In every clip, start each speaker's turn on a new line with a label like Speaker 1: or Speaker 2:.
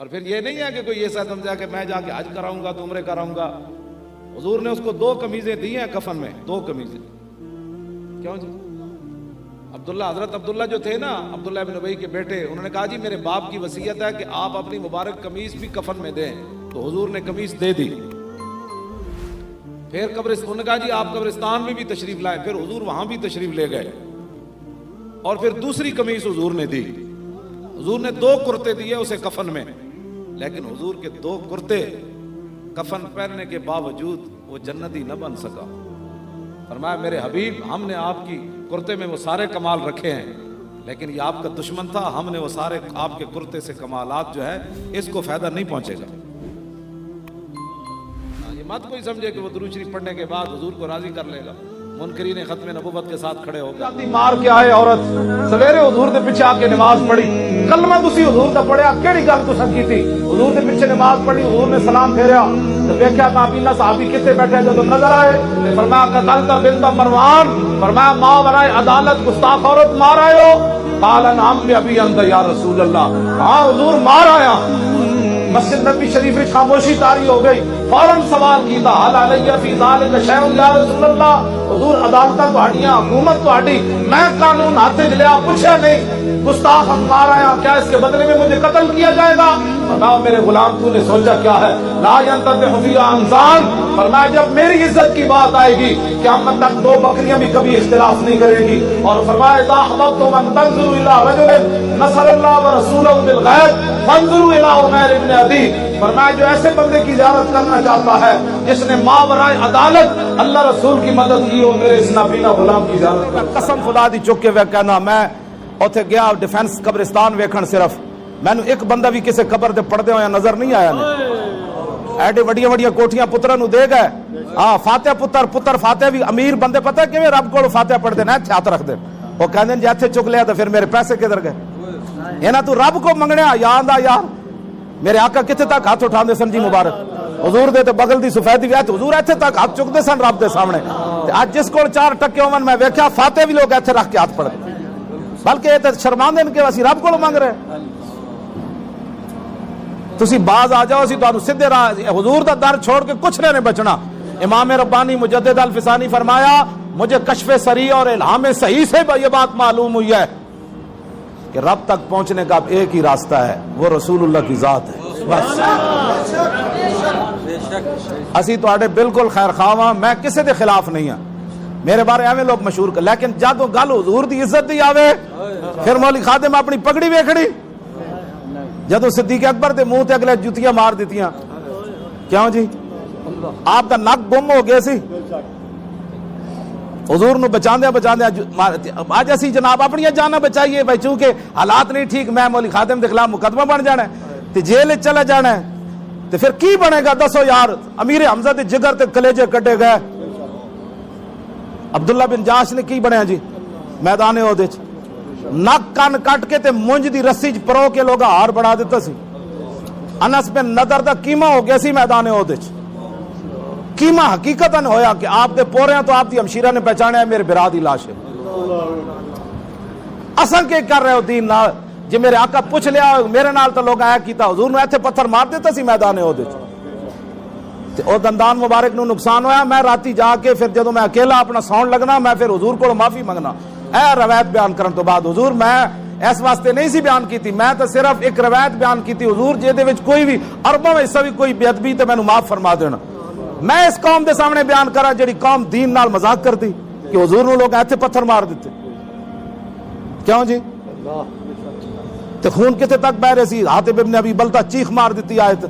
Speaker 1: اور پھر یہ نہیں ہے کہ کوئی ایسا سمجھا کہ میں جا کے حج کراؤں گا تو عمرے کراؤں گا. حضور نے اس کو 2 قمیضیں دی ہیں کفن میں, 2 قمیضیں. کیوں جی؟ حضرت عبداللہ جو تھے نا, عبداللہ بن ابی کے بیٹے, انہوں نے کہا جی میرے باپ کی وصیت ہے کہ آپ اپنی مبارک قمیض بھی کفن میں دیں. تو حضور نے قمیض دے دی. پھر انہوں نے کہا جی آپ قبرستان میں بھی تشریف لائیں. پھر حضور وہاں بھی تشریف لے گئے اور پھر دوسری قمیض حضور نے دی. حضور نے 2 کرتے دیے اسے کفن میں, لیکن حضور کے 2 کرتے کفن پہننے کے باوجود وہ جنتی نہ بن سکا. فرمایا میرے حبیب, ہم نے آپ کی کرتے میں وہ سارے کمال رکھے ہیں, لیکن یہ آپ کا دشمن تھا, ہم نے وہ سارے آپ کے کرتے سے کمالات جو ہے اس کو فائدہ نہیں پہنچے گا. یہ مت کوئی سمجھے کہ وہ درود شریف پڑھنے کے بعد حضور کو راضی کر لے گا. منکرین ختم نبوت کے ساتھ کھڑے ہو گئے.
Speaker 2: مار کے آئے عورت سویرے حضور دے پیچھے آ کے نماز پڑھی, کلمہ تسی حضور دا پڑھیا, کیڑی گل تساں کیتی؟ حضور دے پیچھے نماز پڑھی, حضور نے سلام پھیریا تے ویکھیا کابینہ صحابی کتے بیٹھے جدوں نظر آئے تے فرمایا قتلت بنت مروان, فرمایا ماں برائے عدالت گستاخ عورت مار آئے ہو؟ قال نعم بی انت یا رسول اللہ, ہاں حضور مار آیا. مسجد نبی شریف میں خاموشی طاری ہو گئی. فوراً سوال کیتا حل علیہ فی ذالک شیء یا رسول اللہ, حضور عدالتاں تہاڈیاں, حکومت تہاڈی, میں قانون ہاتھ وچ لیا, پوچھا نہیں, گستاخ ہم مار آیا, کیا اس کے بدلے میں مجھے قتل کیا جائے گا؟ فرمایا میرے غلام تو نے سوچا کیا ہے؟ لا ينتفع فی انسان, فرمایا جب میری عزت کی بات آئے گی قیامت تک 2 بکریاں بھی کبھی اختلاف نہیں کرے گی. اور فرمایا اذا احببتم ان تنظروا الى رجل نصر اللہ ورسولہ بالغیب فانظروا الى عمیر بن عدی, فرمایا جو ایسے بندے کی زیارت کرنا چاہتا ہے جس نے ماورائے عدالت اللہ رسول کی مدد کی ہو, میرے اس نابینا غلام کی زیارت کر. قسم خدا دی چک کے وہ کہنا, میں اوتھے گیا ڈیفینس قبرستان ویکھن, صرف مینوں ایک بندہ بھی کسے قبر دے پڑھدے ہویا نظر نہیں آیا نے. ایڈے وڈیاں وڈیاں کوٹھیاں پتراں نو دے گئے, ہاں فاتح پتر فاتح بھی امیر بندے, پتہ کیویں رب کول فاتح پڑھدے نے, ہاتھ رکھ دے, وہ کہندے جے اتھے چک لیا تے پھر میرے پیسے کدھر گئے؟ انہاں تو رب کو منگنیا, یا آندا یار میرے آقا کتنے تک ہاتھ اٹھاندے سن جی مبارک, حضور دے تے بغل دی سفیدی ویت, حضور ایتھے تک ہاتھ چکدے سن رب دے سامنے. تے اج جس کول 4 ٹکے ہون میں ویکھیا فاتح بھی لوگ ایتھے رکھ کے ہاتھ پڑھدے, بلکہ یہ تے شرماندے نے کہ اسی رب کول منگ رہے. تسی باز آ جاؤ, اسی تانوں سیدھے راہ, حضور دا در چھوڑ کے کچھ نہیں بچنا. امام ربانی مجدد الفسانی فرمایا مجھے کشف سری اور الہام صحیح سے یہ بات معلوم ہوئی ہے کہ رب تک پہنچنے کا ایک ہی راستہ ہے, وہ رسول اللہ کی ذات ہے. بس اسی تواڈے بالکل خیر خواہ, میں کسے دے خلاف نہیں ہاں, میرے بارے ایویں لوگ مشہور کر, لیکن جدوں گل حضور دی عزت دی آوے پھر مولی خادم اپنی پگڑی ویکھڑی, جدوں صدیق اکبر دے منہ تے اگلے جتیاں مار دیتیاں, کیوں جی آپ دا نک گم ہو گیا سی, حضور نو بچاندے اج اسی جناب اپنی جاناں بچائیے بھائی, چونکہ حالات نہیں ٹھیک, میں مولی خادم دے خلاف مقدمہ بن جانا ہے تے جیل چلا جانا ہے, تے پھر کی بنے گا دسو یار؟ امیر حمزہ دے جگر تے کلیجے کٹے گئے, عبداللہ بن جاش نے کی بنیا جی میدان احد وچ, نک کن کٹ کے تے مونج دی رسی چ پرو کے لوگ ہار بڑھا دیتا سی. انس بن نضر دا کیما ہو گیا سی میدان احد وچ, کیما حقیقتاً ہویا کہ آپ دے پورے ہیں تو آپ دی ہمشیرہ نے پہچانا ہے میرے برا دی لاش ہے. اصل کے کر رہے ہو دین نال, جی میرے آقا پوچھ لیا میرے نال تو لوگ آیا کیتا, حضور نے ایتھے پتھر مار دیتا سی میدان احد وچ, تے او دندان مبارک نو نقصان ہویا. میں راتی جا کے پھر جدوں میں اکیلا اپنا ساؤنڈ لگنا, میں پھر حضور کو معافی منگنا اے روایت بیان کرن تو بعد, حضور میں اس واسطے نہیں سی بیان کیتی, میں تو صرف ایک روایت بیان کیتی, حضور جے دے وچ کوئی بھی ارباں وچ بھی کوئی بے ادبی تے مینوں معاف فرما دینا. میں اس قوم دے سامنے بیان کرا جڑی قوم دین نال مذاق کرتی کہ حضور نو لوگ ایتھے پتھر مار دیتے, کیوں جی؟ تے خون کتے تک بہ رہے سی, حاتب ابن ابی بلتہ چیخ مار دیتی آیت,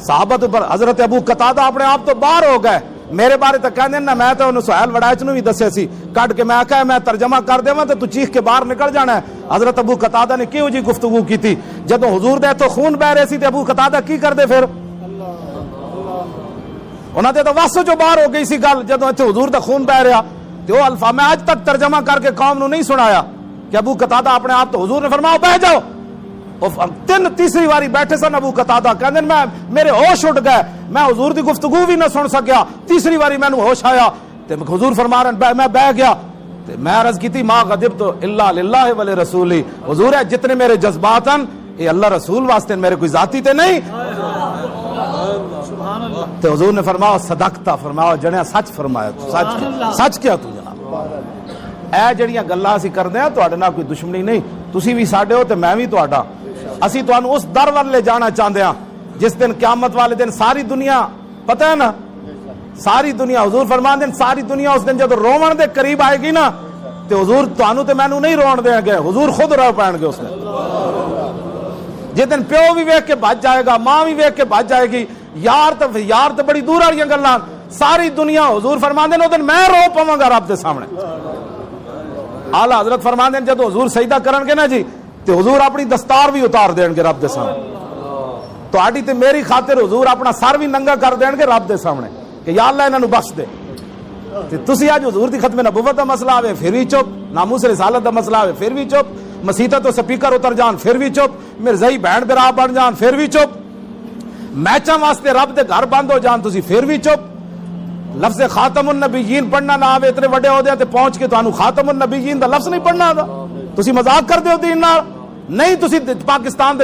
Speaker 2: صحابہ پر حضرت ابو قتادہ اپنے آپ تو باہر ہو گئے, میرے بارے تو کہندے نا میں تو انہوں سہیل وڑائچ نو بھی دسے سی کٹ کے, میں آکھا میں ترجمہ کر دیواں تے تو چیخ کے باہر نکل جانا ہے. حضرت ابو قتادہ نے کیوں جی گفتگو کی تھی جدوں حضور دے تو خون بہ رہے سی, تے ابو قتادہ کی کر دے پھر؟ انہاں دے تو واسو جو باہر ہو گئی سی گل, جدوں ایتھے حضور دا خون بہ رہا تے او الفاظ میں آج تک ترجمہ کر کے قوم نو نہیں سنایا کہ ابو قتادہ اپنے آپ تو حضور نے فرمایا بہ جاؤ. تیسری باری بیٹھے سن ابو قتادہ, کہندے میں میرے ہوش اٹھ گئے, میں حضور دی گفتگو بھی نہ سن سکیا, تیسری باری مینوں ہوش آیا تے حضور فرما رہے میں بہ گیا. تے میں عرض کی تھی ما غضبت الا للہ ولرسولہ, حضور ہے جتنے میرے جذبات ہیں یہ اللہ رسول واسطے میرے کوئی ذاتی تے نہیں. تو حضور نے فرمایا صدقتا, فرمایا جنیا سچ فرمایا, سچ کیا تو جناب. اے جڑیاں گلاں اسی کردے ہاں تواڈے نال کوئی دشمنی نہیں, تسی بھی ساڈے ہو تے میں بھی تواڈا. اسی تانوں اس در ول لے جانا چاہندے ہاں جس دن قیامت والے دن ساری دنیا, پتہ ہے نا ساری دنیا, حضور فرماندے ہیں ساری دنیا اس دن جب روون دے قریب آئے گی نا تے حضور تانوں تے مینوں نہیں رون دیں گے, حضور خود رو پین گے اس دن. جس دن پیو بھی ویکھ کے بچ جائے گا, ماں بھی ویکھ کے بچ جائے گی, یار تے بڑی دور والی گلاں, ساری دنیا حضور فرماندے ہیں اس دن میں رو پواں گا رب دے سامنے. اعلی حضرت فرماندے ہیں جب حضور سجدہ کرن گے نا جی تے حضور اپنی دستار بھی اتار دین گے رب دے سامنے. تہاڈی تے میری خاطر حضور اپنا سر بھی ننگا کر دین گے رب دے سامنے کہ یا اللہ انہاں نوں بخش دے. تے تسی اج حضور دی ختم نبوت دا مسئلہ آوے پھر بھی چپ, ناموس رسالت دا مسئلہ آوے پھر بھی چپ, مسیتاں تو سپیکر اتر جان پھر بھی چپ, مرزائی بہن برا بن جان پھر بھی چپ, میچاں واسطے رب دے گھر بند ہو جان تسی پھر بھی چپ, لفظ خاتم النبیین پڑھنا نہ آوے اتنے وڈے عہدے تے پہنچ کے تانوں خاتم النبیین دا لفظ نہیں پڑھنا آندا, تسی مذاق کردے ہو دین نال. نہیں تسی پاکستان دے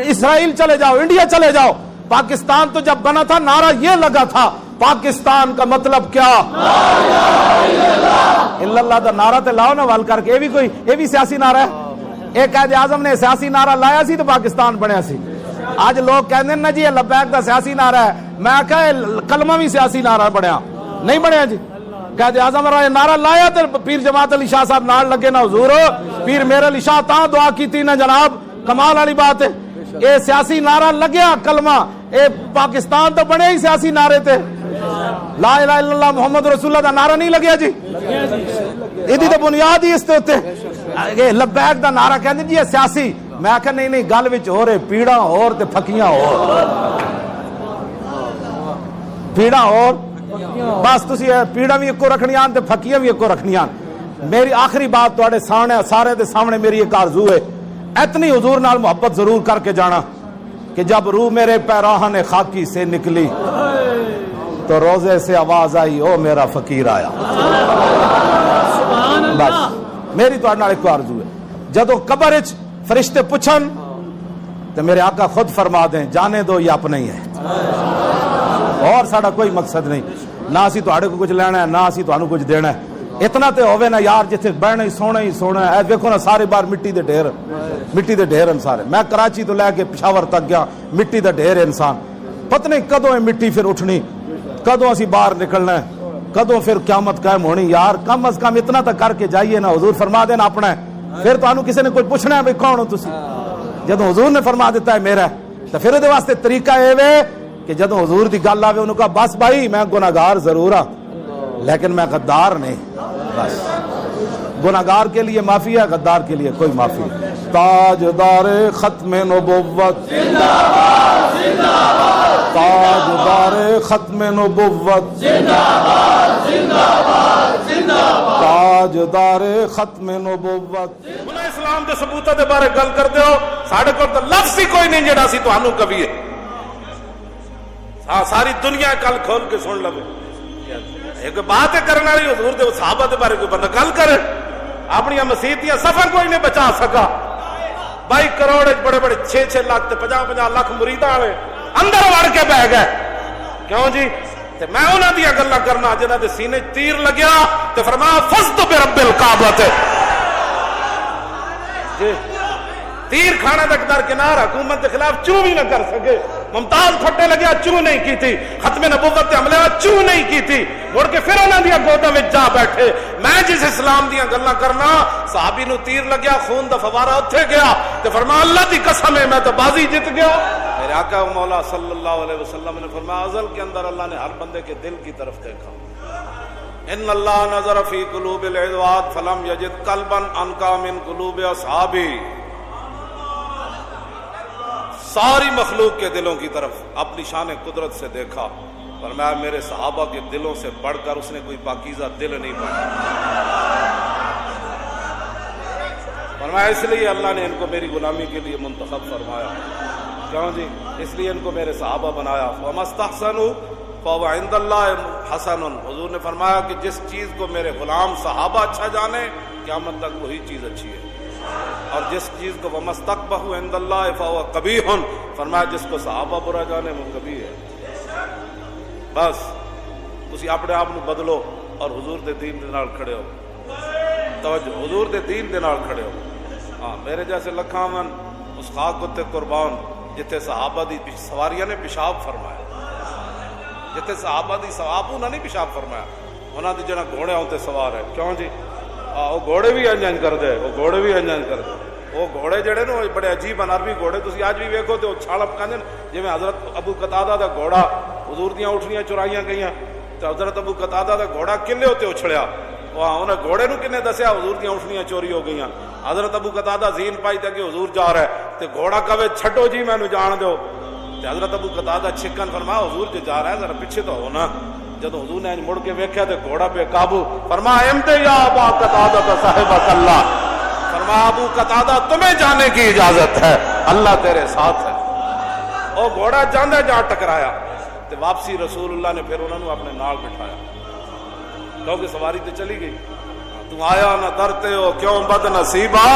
Speaker 2: اسرائیل چلے جاؤ, انڈیا چلے جاؤ, پاکستان تو جب بنا تھا نعرہ یہ لگا تھا پاکستان کا مطلب کیا, الا اللہ دا نعرہ تے لاؤ نا ول کر کے. یہ بھی سیاسی نعرہ ہے. ایک قائد اعظم نے سیاسی نعرہ لایا سی تو پاکستان بنیا سی. آج لوگ کہندے ہیں نا جی لبیک دا سیاسی نعرہ ہے, میں کہا کلمہ بھی سیاسی نعرہ بنیا نہیں بنیا جی. قائد اعظم نعرہ لایا تو پیر جماعت علی شاہ صاحب نال لگے نا حضور پیر میرے علی شاہ تاں دعا کیتی نا جناب, کمال والی بات ہے. اے سیاسی نعرہ لگیا کلمہ, اے پاکستان تو بنے ہی سیاسی نعرے تے. لا الہ الا اللہ محمد رسول اللہ دا نعرہ نہیں لگیا جی, ایدی تے بنیاد ہی اس تے اوتے لبیک دا نعرہ کہندے جی یہ سیاسی. میں آکھیا نہیں گل وچ ہو رہے پیڑاں اور تے پھکیاں اور, پیڑاں اور بس تسی پیڑاں بھی اکو رکھنیاں تے پھکیاں بھی اکو رکھنیاں. میری آخری بات تواڈے سامنے سارے دے سامنے میری ایک آرزو ہے, اتنی حضور نال محبت ضرور کر کے جانا کہ جب روح میرے پیراہن خاکی سے نکلی تو روزے سے آواز آئی او میرا فقیر آیا. بس میری تواڈے نال ایک آرزو ہے, جدوں قبر وچ فرشتے پوچھن تو میرے آقا خود فرما دیں جانے دو یہ اپنا ہی ہے, اور ساڈا کوئی مقصد نہیں, نہ اسی تواڈے کو کچھ لینا ہے نہ اسی تانوں کچھ دینا ہے. اتنا تے ہوے نا یار جتھے بہنا ہی سونا ہے. دیکھو نا سارے بار مٹی دے ڈھیر ہیں سارے. میں کراچی تو لے کے پشاور تک گیا, مٹی دے ڈھیر انسان. پتہ نہیں کدوں مٹی پھر اٹھنی, کدوں اسی باہر نکلنا ہے, کدوں پھر قیامت قائم ہونی. یار کم از کم اتنا تک کر کے جائیے نا. حضور فرما دینا اپنا ہے, پھر تانوں کسی نے کوئی پوچھنا ہے بھئی کون ہو تسی. جدوں حضور نے فرما دیتا ہے میرا ہے تو پھر دے واسطے طریقہ اے وے کہ جدوں حضور دی گل آوے انہوں کہا بس بھائی میں گناہگار ضرور ہاں لیکن میں غدار نہیں. بس گناہگار کے لیے معافی ہے, غدار کے لیے کوئی معافی نہیں. تاجدار ختم نبوت زندہ باد, زندہ باد. تاجدار ختم نبوت زندہ باد, زندہ باد, زندہ باد. تاجدار ختم نبوت. انہاں اسلام دے ثبوتاں دے بارے گل کردے ہو, ساڈے کول تے لفظ ہی کوئی نہیں جڑا سی تانوں کہیے. ساری دنیا کل کھول کے سن لو. ایک بات ہے کرنے والی حضور دے صحابہ دے بارے کوئی بندہ گل کرے, اپنی مسیتیاں سفر کوئی نہیں بچا سکا. 22 کروڑ بڑے بڑے 6 لاکھ تے 50 لاکھ مریداں والے اندر وڑ کے بہ گئے. کیوں جی؟ تے میں انہاں دی گلاں کرنا جنہاں دے سینے تیر لگیا تے فرمایا فزت برب الکعبۃ. جی تیر کھانا تک درکنار, حکومت کے خلاف چوں بھی نہ کر سکے. ممتاز کھٹے لگیا چوں نہیں کی تھی, ختم نبوت تے حملے چوں نہیں کی تھی, مڑ کے پھر انہاں دیا گوداں وچ جا بیٹھے. میں جس اسلام دیا گلاں کرنا, صحابی نو تیر لگیا خون دا فوارہ اوتھے گیا تے فرمایا اللہ دی قسم ہے میں تو بازی جیت گیا. میرے آقا مولا صلی اللہ علیہ وسلم نے فرمایا ازل کے اندر اللہ نے ہر بندے کے دل کی طرف دیکھا. ان اللہ نظر فی قلوب العباد فلم یجد قلبا انقا من قلوب اصحابی. ساری مخلوق کے دلوں کی طرف اپنی شان قدرت سے دیکھا, فرمایا میرے صحابہ کے دلوں سے بڑھ کر اس نے کوئی پاکیزہ دل نہیں بنایا. فرمایا اس لیے اللہ نے ان کو میری غلامی کے لیے منتخب فرمایا. کیوں جی؟ اس لیے ان کو میرے صحابہ بنایا. وَمَسْتَحْسَنُوا فَهُوَ عِندَ اللَّهِ حَسَنٌ. حضور نے فرمایا کہ جس چیز کو میرے غلام صحابہ اچھا جانے قیامت تک وہی چیز اچھی ہے.
Speaker 1: اور جس چیز کو وَمَسْتَقْبَحُ عِنْدَ اللَّهِ فَهُوَ قَبِيحٌ، فرمایا جس کو صحابہ برا جانے وہ کبھی ہے۔ بس تسی اپنے آپ نو بدلو اور حضور دے دین دے نال کھڑے ہو، توجہ، حضور دے دین دے نال کھڑے ہو۔ ہاں میرے جیسے لکھاں من اس خاک تے قربان جتھے صحابہ دی سواریاں نے پیشاب فرمایا، جتھے صحابہ دی ثواب انہاں نے پیشاب فرمایا، انہاں دی جڑا گھوڑے ہوتے سوار ہے، کیوں جی وہ گھوڑے بھی انجن کر دے، وہ گھوڑے بھی انجن کر دے، وہ گھوڑے جڑے نا بڑے عجیب ہیں، عربی گھوڑے تسی آج بھی ویکھو تے وہ چھالا پکاندے جویں حضرت ابو قتادہ دا گھوڑا حضور دیاں اٹھنیاں چرائیاں گئیاں تے حضرت ابو قتادہ دا گھوڑا کلے ہوتے اچھڑیا، وہاں انہیں گھوڑے نو کنے دسیا حضور دیاں اٹھنیاں چوری ہو گئیاں، حضرت ابو قتادہ زین پائی تے کہ حضور جا رہا ہے تے گھوڑا کہے چھٹو جی مینوں جان دیو، تے حضرت ابو قتادہ چھکن فرمایا حضور جو جا رہا ہے ذرا پیچھے تو ہونا، جب حضور نے مڑ کے ویکھیا تے گھوڑا بے قابو، فرمایا امتے یا ابا قتادہ صاحبک اللہ، فرمایا ابو قتادہ تمہیں جانے کی اجازت ہے، اللہ تیرے ساتھ ہے۔ وہ گھوڑا جاندے جا ٹکرایا تے واپسی رسول اللہ نے پھر انہوں نے اپنے نال بٹھایا، کیونکہ سواری تے چلی گئی، تو آیا نہ ڈرتے ہو کیوں بد نصیبہ،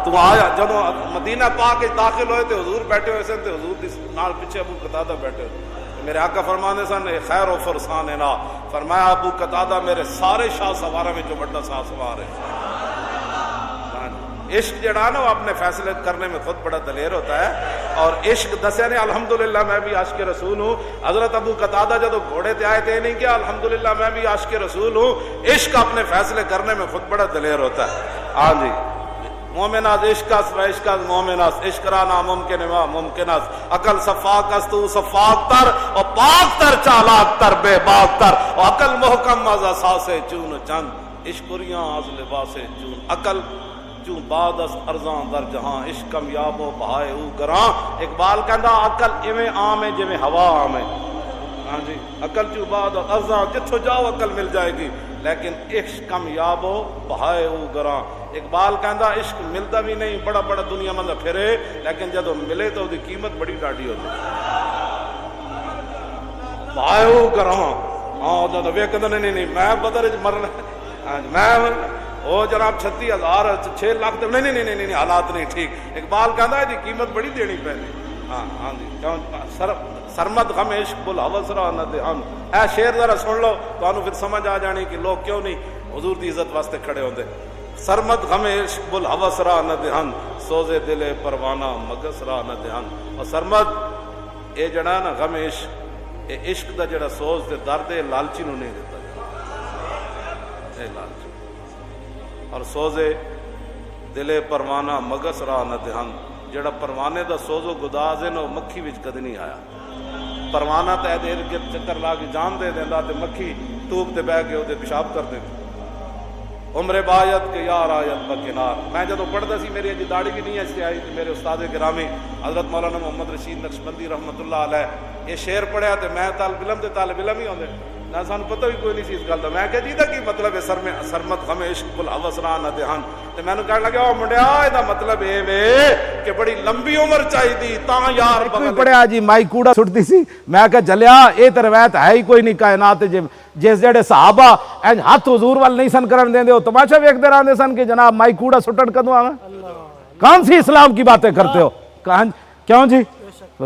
Speaker 1: تو آیا جدو مدینہ پاک کے داخل ہوئے تے حضور بیٹھے ہوئے سن تے حضور دی نال پیچھے ابو قتادہ بیٹھے ہوئے، میرے آقا فرمانے سن خیر و فرسان نا، فرمایا ابو قتادہ میرے سارے شاہ سواروں میں جو بڑا شاہ سوار ہے۔ عشق جڑا نا وہ اپنے فیصلے کرنے میں خود بڑا دلیر ہوتا ہے، اور عشق دسیا نے الحمدللہ میں بھی عاشق رسول ہوں، حضرت ابو قتادہ جدو گھوڑے تے آئے تھے نہیں کیا الحمدللہ میں بھی عاشق رسول ہوں، عشق اپنے فیصلے کرنے میں خود بڑا دلیر ہوتا ہے۔ ہاں جی، مومناز عشقاس و عشقاس مومناس، عشق را ناممکن و ممکناس، عقل صفاقاس تو صفاق تر اور پاک تر چالاک تر بے باک تر، اور عقل محکم از اساس چون چند، عشقریاں از لباس چون عقل چون باد از ارزاں در جہاں، عشق کمیاب و بہائے او گراں، اقبال کہندا عقل ایویں عام ہے جویں ہوا عام ہے، ہاں جی، عقل چوں باد ارزاں جتھوں جاؤ عقل مل جائے گی، لیکن عشق کمیاب و بہائے او گراں، اقبال کہندا عشق ملتا بھی نہیں، بڑا بڑا دنیا مند پھرے، لیکن جدو ملے تو دی قیمت بڑی ڈاڈی ہوتی بہائے او گراں، ہاں جدو ویکھدا نہیں میں بدر وچ مرنا، میں او جناب 36,000 6 لاکھ تے نہیں حالات نہیں ٹھیک، اقبال کہندا ہے دی قیمت بڑی دینی پینی، ہاں ہاں جی، کیوں سرمد غم عشق بل ہوس را نہ دھیان، اے شعر ذرا سن لو تانوں پھر سمجھ آ جانی کہ لوگ کیوں نہیں حضور دی عزت واسطے کھڑے ہوندے۔ سرمد غم عشق بل ہوس را نہ دھیان، سوزے دل پروانہ مگس را نہ دھیان، اور سرمد اے جڑا نا غم عشق، اے عشق دا جڑا سوز تے درد اے لالچی نو نہیں دیتا، اے لالچی، اور سوزے دل پروانہ مگس را نہ دھیان، جڑا پروانے دا سوز و گداز ہے نا مکھی وچ کدی نہیں آیا، پروانہ تے دیر کے چکر لا کے جان دے دیندا تے مکھی ٹوپ تے بہ کے او تے پیشاب کر دیندی، عمر بایت کے یار آیت بکنار۔ میں جدو پڑھتا سی میری اجی داڑھی بھی نہیں ایسی آئی، میرے استاد گرامی حضرت مولانا محمد رشید نقشبندی رحمۃ اللہ علیہ یہ شعر پڑھیا تے میں طالب علم ہی ہوندے نہ سانوں پتہ بھی کوئی نہیں سی اس گل دا، میں کہ جی دا کی مطلب ہے سرمت غم عشق بل ہوس را نہ دھیان، تے مینوں کہن لگا او منڈیا اے دا مطلب اے وے کہ بڑی لمبی عمر چاہیدی تاں یار
Speaker 2: کوئی پڑھیا جی مائی کوڑا سٹتی سی، میں کہ جلیا اے تے روایت ہے ہی کوئی نہیں کائنات جس جڑے صحابہ انج ہاتھ حضور وال نہیں سن کرن دیندے او تماشا ویکھدے رہندے سن کہ جناب مائی کوڑا سٹن کدوں آویں، کون سی اسلام کی باتیں کرتے ہو، کیوں جی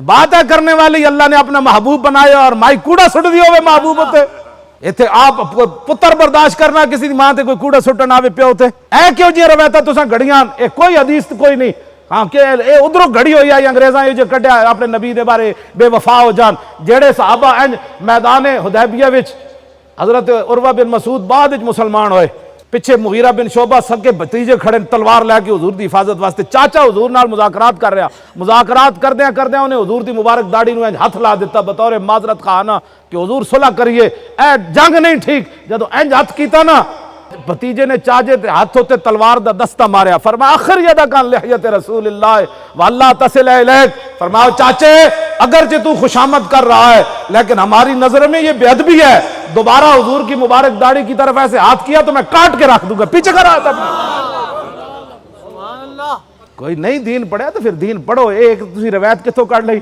Speaker 2: باتیں کرنے والی اللہ نے اپنا محبوب بنایا اور مائی کوڑا سٹ دیو وے محبوب ہوتے، ایتھے آپ پتر برداشت کرنا کسی دی ماں تے کوئی کوڑا سٹن آوے پیو تے، اے کیوں جی روایتاں تساں گھڑیاں، اے کوئی حدیث کوئی نہیں، ہاں کہ اے ادھروں گھڑی ہوئی آئی انگریزاں یہ جو کڈیا اپنے نبی دے بارے بے وفا ہو جان، جڑے صحابہ انج میدان حدیبیہ وچ حضرت عروہ بن مسعود بعد وچ مسلمان ہوئے، پیچھے مغیرہ بن شعبہ سب کے بھتیجے کھڑے تلوار لے کے حضور دی حفاظت واسطے، چاچا حضور نال مذاکرات کر رہا، مذاکرات کردیاں انہیں حضور دی مبارک داڑھی نو انج ہاتھ لا دیتا بطور معذرت خواہاں کہ حضور صلح کریے، اے جنگ نہیں ٹھیک، جدو انج ہاتھ کیتا نا بھتیجے نے چاچے تے ہاتھ ہوتے تلوار دا دستہ ماریا، فرمایا آخر یدک عن لحیۃ رسول اللہ واللہ تصل الیک، فرمایا چاچے اگرچہ تو خوشامد کر رہا ہے لیکن ہماری نظر میں یہ بے ادبی ہے، دوبارہ حضور کی مبارک داڑھی کی طرف ایسے ہاتھ کیا تو میں کاٹ کے رکھ دوں گا، پیچھے کر رہا تھا کوئی نہیں دین پڑھیا تو پھر دین پڑھو، ایک تسی روایت کتوں کر لئی،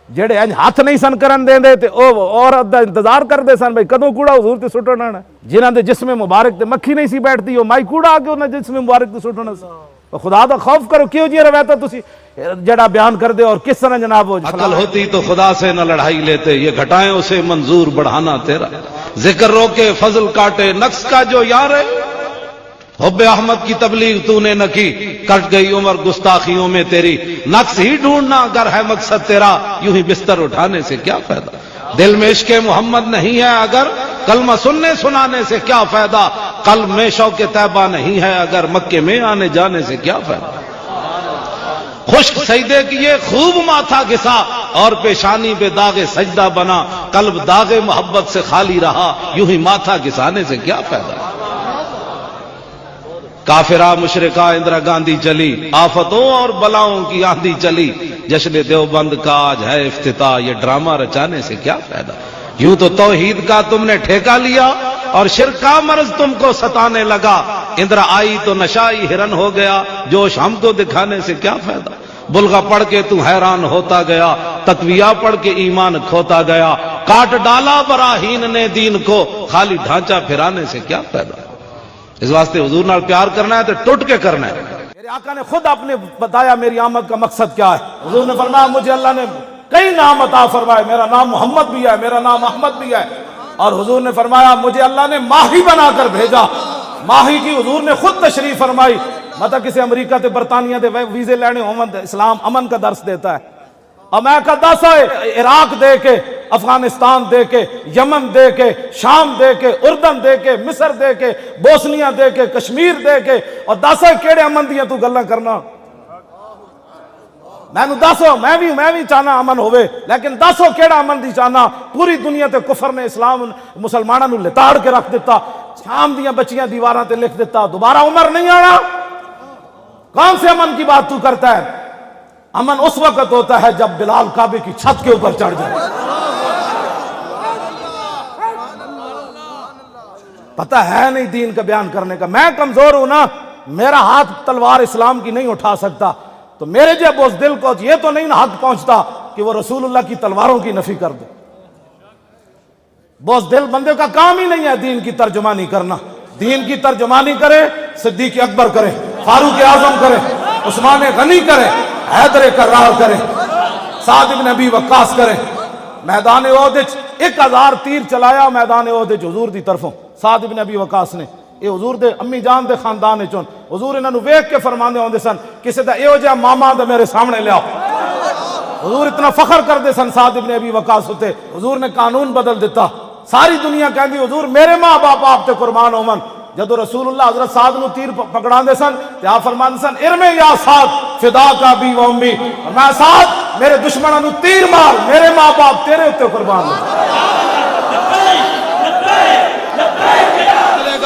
Speaker 2: جڑے انج ہاتھ نہیں سن کرن دے تے او عورت دا انتظار کر دے سن بھئی کدوں کوڑا حضور تے سٹنا، جنہاں دے جسم مبارک تے مکھی نہیں سی بیٹھتی، او مائی کوڑا آ کے انہاں جسم مبارک تے سٹنا، تو خدا دا خوف کرو، کیوں جی روایت تسی جڑا بیان کر دے اور کس طرح جناب ہو
Speaker 3: عقل ہوتی تو خدا سے نہ لڑائی لیتے، یہ گھٹائیں اسے منظور بڑھانا تیرا، ذکر روکے فضل کاٹے نقص کا جو یار ہے، حب احمد کی تبلیغ تو نے نہ کی، کٹ گئی عمر گستاخیوں میں تیری، نقص ہی ڈھونڈنا اگر ہے مقصد تیرا، یوں ہی بستر اٹھانے سے کیا فائدہ، دل میں عشق محمد نہیں ہے اگر کلمہ سننے سنانے سے کیا فائدہ، قلب میں شوق طیبہ نہیں ہے اگر مکے میں آنے جانے سے کیا فائدہ، خشک سجدے کیے خوب ماتھا گھسا اور پیشانی پہ داغ سجدہ بنا، قلب داغ محبت سے خالی رہا، یوں ہی ماتھا گھسانے سے کیا فائدہ، کافرہ مشرقہ اندرا گاندھی چلی، آفتوں اور بلاؤں کی آندھی چلی، جشن دیوبند کا آج ہے افتتاح، یہ ڈرامہ رچانے سے کیا فائدہ، یوں تو توحید کا تم نے ٹھیکہ لیا اور شرک کا مرض تم کو ستانے لگا، اندرا آئی تو نشائی ہرن ہو گیا، جوش ہم کو دکھانے سے کیا فائدہ، بلغہ پڑھ کے تو حیران ہوتا گیا، تقویہ پڑھ کے ایمان کھوتا گیا، کاٹ ڈالا براہین نے دین کو، خالی ڈھانچہ پھرانے سے کیا فائدہ، اس واسطے حضور نال پیار کرنا ہے تو ٹوٹ کے کرنا ہے۔
Speaker 2: میرے آقا نے خود آپ نے بتایا میری آمد کا مقصد کیا ہے، حضور نے فرمایا مجھے اللہ نے کئی نام عطا فرمائے، میرا نام محمد بھی ہے، میرا نام احمد بھی ہے، اور حضور نے فرمایا مجھے اللہ نے ماہی بنا کر بھیجا، ماہی کی حضور نے خود تشریف فرمائی، مطلب کسی امریکہ تے برطانیہ دے ویزے لینے ہومن اسلام امن کا درس دیتا ہے، اور میں کہا 10 عراق دے کے، افغانستان دے کے، یمن دے کے، شام دے کے، اردن دے کے، مصر دے کے، بوسنیا دے کے، کشمیر دے کے، اور 10 کیڑے امن دیاں تو گلاں کرنا، میں 10 میں بھی چاہنا امن ہوئے، لیکن 10 کیڑا امن دی چاہنا، پوری دنیا تے کفر نے اسلام مسلمانوں نو لتاڑ کے رکھ دیتا، شام دیاں بچیاں دیواراں تے لکھ دیتا دوبارہ عمر نہیں آنا، کون سے امن کی بات تو کرتا ہے، امن اس وقت ہوتا ہے جب بلال کعبے کی چھت کے اوپر چڑھ جائے، پتہ ہے نہیں دین کا بیان کرنے کا، میں کمزور ہوں نا، میرا ہاتھ تلوار اسلام کی نہیں اٹھا سکتا، تو میرے جب اس دل کو یہ تو نہیں حق پہنچتا کہ وہ رسول اللہ کی تلواروں کی نفی کر دے، بوس دل بندے کا کام ہی نہیں ہے دین کی ترجمانی کرنا، دین کی ترجمانی کرے صدیق اکبر کرے، فاروق اعظم کرے، عثمان غنی کرے، حیدر کرار کرے، سعد بن ابی وقاص کرے، میدان احد 1000 تیر چلایا میدان احد حضور دی طرفوں، سعد بن ابی وقاص نے، یہ حضور دے امی جان دے خاندان چون، حضور انہاں نو ویکھ کے فرماندے ہوندے سن کسے دا ایہو جہا ماما تے میرے سامنے لے آؤ، حضور اتنا فخر کردے سن سعد بن ابی وقاص ہوتے، حضور نے قانون بدل دیتا، ساری دنیا کہندی حضور میرے ماں باپ آپ تے قربان ہومن، جدو رسول اللہ حضرت سعد نو تیر پکڑاندے سن تے آپ فرماندے سن ارمے یا سعد فدا کا بی و امی، میں سعد میرے دشمناں نو تیر مار، میرے ماں باپ تیرے اوتے قربان ہو،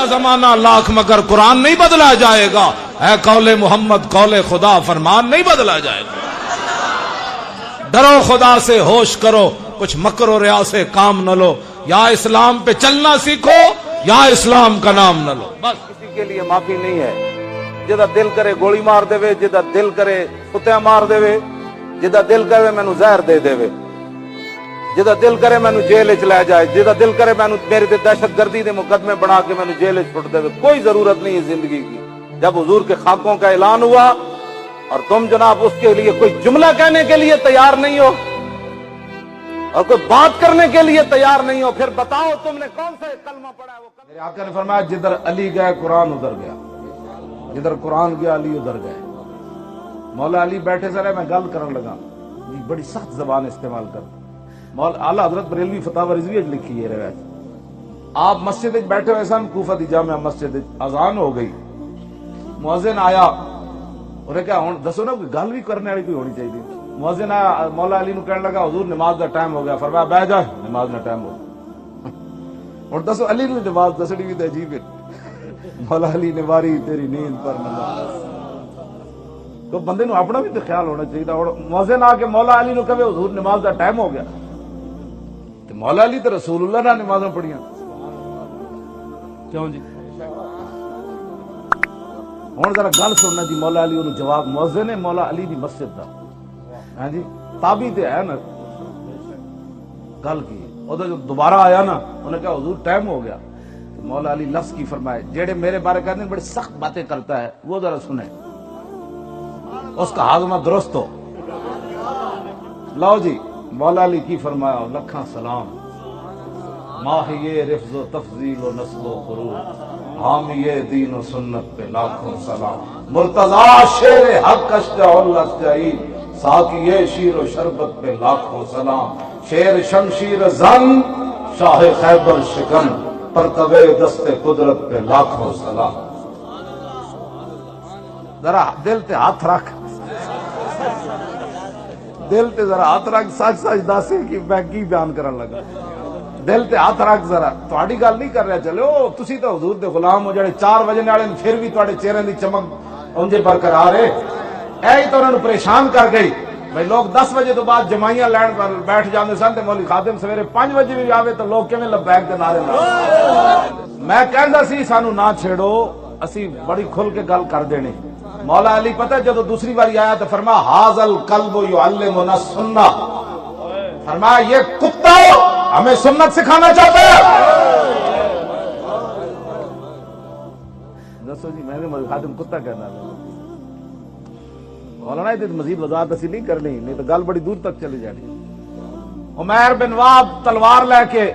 Speaker 3: زمانہ لاکھ مگر قرآن نہیں بدلا جائے گا، اے قول محمد قول خدا فرمان نہیں بدلا جائے گا، ڈرو خدا سے ہوش کرو، کچھ مکر و ریا سے کام نہ لو، یا اسلام پہ چلنا سیکھو یا اسلام کا نام نہ لو، بس
Speaker 4: کسی کے لیے معافی نہیں ہے، جدا دل کرے گولی مار دے، جدا دل کرے کتے مار دے، جدا دل کرے مینوں زہر دے دے، جدا دل کرے مینوں جیل وچ لے جائے، جدا دل کرے مینوں میرے تے دہشت گردی دے مقدمے بنا کے مینوں جیل وچ سٹ دے، کوئی ضرورت نہیں ہے زندگی کی، جب حضور کے خاکوں کا اعلان ہوا اور تم جناب اس کے لیے کوئی جملہ کہنے کے لیے تیار نہیں ہو اور کوئی بات کرنے کے لیے تیار نہیں ہو، پھر بتاؤ تم نے کون سا کلمہ پڑھا ہے، وہ
Speaker 2: میرے آقا نے فرمایا جدھر علی گئے قرآن ادھر گیا، جدھر قرآن گیا علی ادھر گئے، مولا علی بیٹھے سارے میں گل کرن لگا، یہ بڑی سخت زبان استعمال کر، مولا اعلیٰ حضرت بریلوی فتاوی رضوی لکھی ہے روایت، آپ مسجد بیٹھے ہوئے سن کوفہ دی جامع مسجد، اذان ہو گئی، مؤذن آیا، انہیں کہا ہن دسو نا کوئی گل بھی کرنے والی کوئی ہونی چاہیے، مؤذن آیا مولا علی نو کہنے لگا حضور نماز دا ٹائم ہو گیا، فرمایا بیٹھ جا نماز دا ٹائم ہو گیا، اور دسو علی نو نماز دسنی بھی تے عجیب ہے، مولا علی نے واری تیری نیند پر نماز، تو بندے نو اپنا بھی تو خیال ہونا چاہیے، اور مؤذن آ کے مولا علی نو کہے حضور نماز دا ٹائم ہو گیا، تو مولا علی تو رسول اللہ نے نمازاں پڑھیاں، کیوں جی ہوں ذرا گل سننا جی، مولا علی انہوں جواب مؤذن ہے مولا علی دی مسجد دا، ہاں جی تابعی تے ہے نا، گل کی وہ جو دوبارہ آیا نا انہیں کہا حضور ٹائم ہو گیا، تو مولا علی لفظ کی فرمائے جیڑے میرے بارے کہتے ہیں بڑی سخت باتیں کرتا ہے وہ ذرا سنیں، اس کا ہاضمہ درست ہو. لو جی مولا علی کی فرمایا لکھاں سلام ماہیے رفظ و تفضیل و نسل و خروج حامیے دین و سنت پہ لاکھوں سلام. مرتضی شیر حق اشجع الاشجعین ساقیے شیر و شربت پہ لاکھوں سلام. شیر شمشیر زن شاہ خیبر شکن پرتوے دست قدرت پہ لاکھوں سلام. ذرا دل تے ہاتھ رکھ, دل تے ذرا ہاتھ رکھ. سچ سچ دس کہ میں کی بیان کرن لگا. دل تے ہاتھ رکھ ذرا. تہاڈی گل نہیں کر رہا چلو تسی تو حضور دے غلام ہو جڑے 4 بجنے والے پھر بھی تہاڈے چہرے دی چمک اونجے برقرار ہے. اے تو انہاں نوں پریشان کر گئی بھائی لوگ 10 بجے تو بعد جمائیاں لین پر بیٹھ جاندے سن تے مولوی خادم سویرے 5 بجے بھی آوے تو لوگ کیویں لبیک دے نعرے مارے. میں کہندا سی سانو نہ چھیڑو اسی بڑی کھل کے گل کر دینی. مولا علی پتہ جدو دوسری باری آیا تو فرمایا حاذل قلب یعلمنا السنہ, فرمایا یہ کتا ہمیں سنت سکھانا چاہتا ہے. دسو جی میں نے مولوی خادم کتا کہنا مولانا یہ مزید وضاحت اسی نہیں کرنی نہیں تو گل بڑی دور تک چلی جانی. عمیر بن واب تلوار لے کے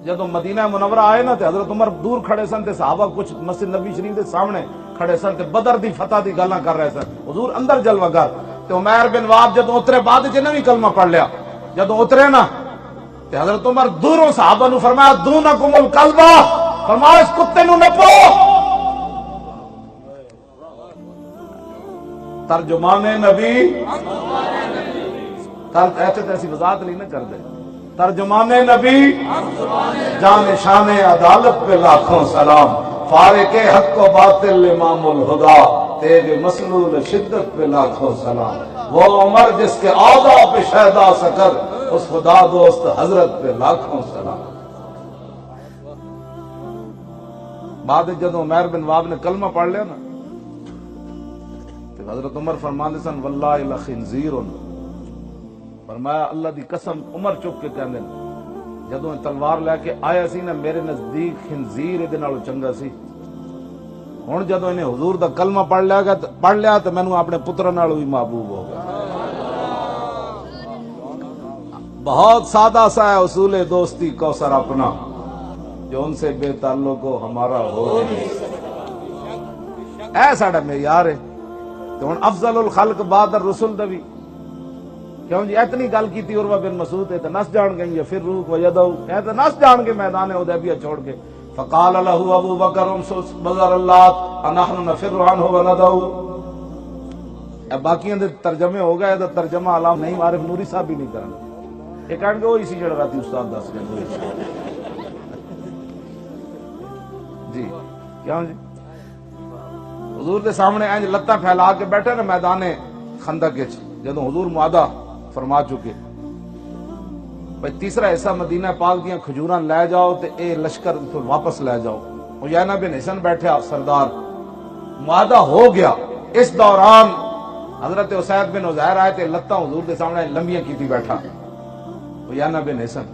Speaker 2: جدو مدینہ منورہ آئے نا تے حضرت عمر دور کھڑے سن تے صحابہ کچھ مسجد نبی شریف دے سامنے کھڑے سن تے بدر دی فتح دی گلاں کر رہے سن. حضور اندر جلوہ گر تے عمیر بن واب جدو اترے بعد وچ نہ بھی کلمہ پڑھ لیا. جدو اترے نا تے حضرت عمر دوروں صحابہ نو فرمایا دونکم القلب, فرمایا اس کتے نو نپو. ترجمان نبی ایسے تو ایسی وضاحت نہیں نہ کر دے. ترجمان نبی جان شان عدالت پہ لاکھوں سلام. فارق حق و باطل امام الہدا تیج مسلول شدت پہ لاکھوں سلام. وہ عمر جس کے آدھا پہ شہدا سکر اس خدا دوست حضرت پہ لاکھوں سلام. بعد جدو عمیر بن واب نے کلمہ پڑھ لیا نا حضرت عمر فرماندے سن واللہ لخنزیر, فرمایا اللہ دی قسم عمر چک کے کہندے جدوں تلوار لے کے آیا سی نا میرے نزدیک خنزیر دے نالوں چنگا سی. ہن جدوں انہیں حضور دا کلمہ پڑھ لیا تو مینوں اپنے پتر نالوں بھی محبوب ہو گیا. بہت سادہ سا ہے اصول دوستی کوثر اپنا جو ان سے بے تعلق ہو ہمارا ہو نہیں. اے ساڈا معیار ہے. تو ہن افضل الخلق بعد الرسل دا بھی کیوں جی اتنی گل کیتی عروہ بن مسعود تے نس جان گئی یا پھر روح وجدہ اے تے نس جان کے میدان حدیبیہ چھوڑ کے. فقال له ابو بکر بذر اللہ انحن نفر عنہ وندعو. اب باقیاں دے ترجمے ہو گئے تے ترجمہ علامہ نہیں عارف نوری صاحب بھی نہیں کرن. اے کہن گے وہ اسی جڑا راتی استاد دس گئے جی کیوں جی حضور دے سامنے انج لتاں پھیلا کے بیٹھے نا میدان خندق وچ جدوں حضور معاہدہ فرما چکے بھائی تیسرا حصہ مدینہ پاک دیاں کھجوراں لے جاؤ تے اے لشکر واپس لے جاؤ. عیینہ بن حسن بیٹھا سردار, معاہدہ ہو گیا. اس دوران حضرت اسید بن عزیر آئے تے لتاں حضور دے سامنے لمبیاں کیتی بیٹھا عیینہ بن حسن.